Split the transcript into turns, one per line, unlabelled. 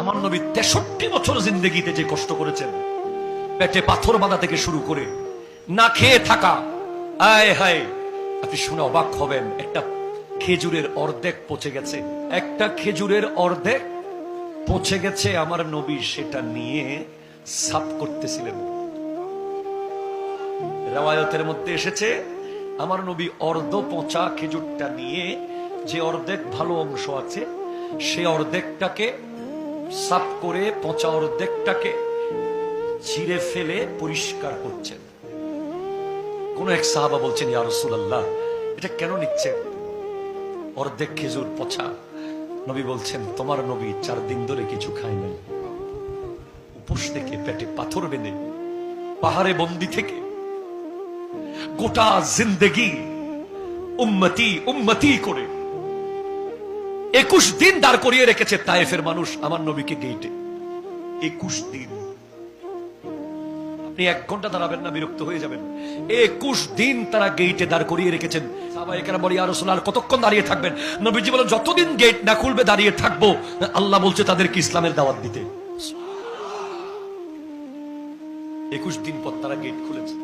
আমার নবী 63 বছর জিন্দেগিতে যে কষ্ট করেছেন, পেটে পাথর বাঁধা থেকে শুরু করে না খেয়ে থাকা, আয় হায়, আপনি শুনে অবাক হবেন। একটা খেজুরের অর্ধেক পচে গেছে, একটা খেজুরের অর্ধেক পচে গেছে, আমার নবী সেটা নিয়ে সাফ করতেছিলেন। রিওয়ায়াতের মধ্যে এসেছে আমার নবী অর্ধ পচা খেজুরটা নিয়ে যে অর্ধেক ভালো অংশ আছে সেই অর্ধেকটাকে সাফ করে পচা অর্ধেকটাকে ছিঁড়ে ফেলে পরিষ্কার করছেন। কোন এক সাহাবা বলছেন, ইয়া রাসূলুল্লাহ, এটা কেন নিচ্ছেন? অর্ধেক খেজুর পচা। নবী বলছেন, তোমার নবী 4 দিন ধরে কিছু খায় নাই, উপোস থেকে, পেটে পাথর বেঁধে, পাহাড়ে বন্দি থেকে গোটা জিন্দেগি উম্মতি উম্মতি করে 21 দিন দাঁড় করিয়ে রেখেছে তায়েফের মানুষ আমার নবীকে গেইটে। 21 দিন। আপনি 1 ঘন্টা দাঁড়াবেন না, বিরক্ত হয়ে যাবেন। 21 দিন তারা গেইটে দাঁড় করিয়ে রেখেছেন। সাহাবায়ে বলে, ইয়া রাসূলুল্লাহ, কতক্ষণ দাঁড়িয়ে থাকবেন? নবীজি বলেন, যতদিন গেট না খুলবে দাঁড়িয়ে থাকবো। আল্লাহ বলছে তাদেরকে ইসলামের দাওয়াত দিতে। 21 দিন পর তারা গেট খুলেছে।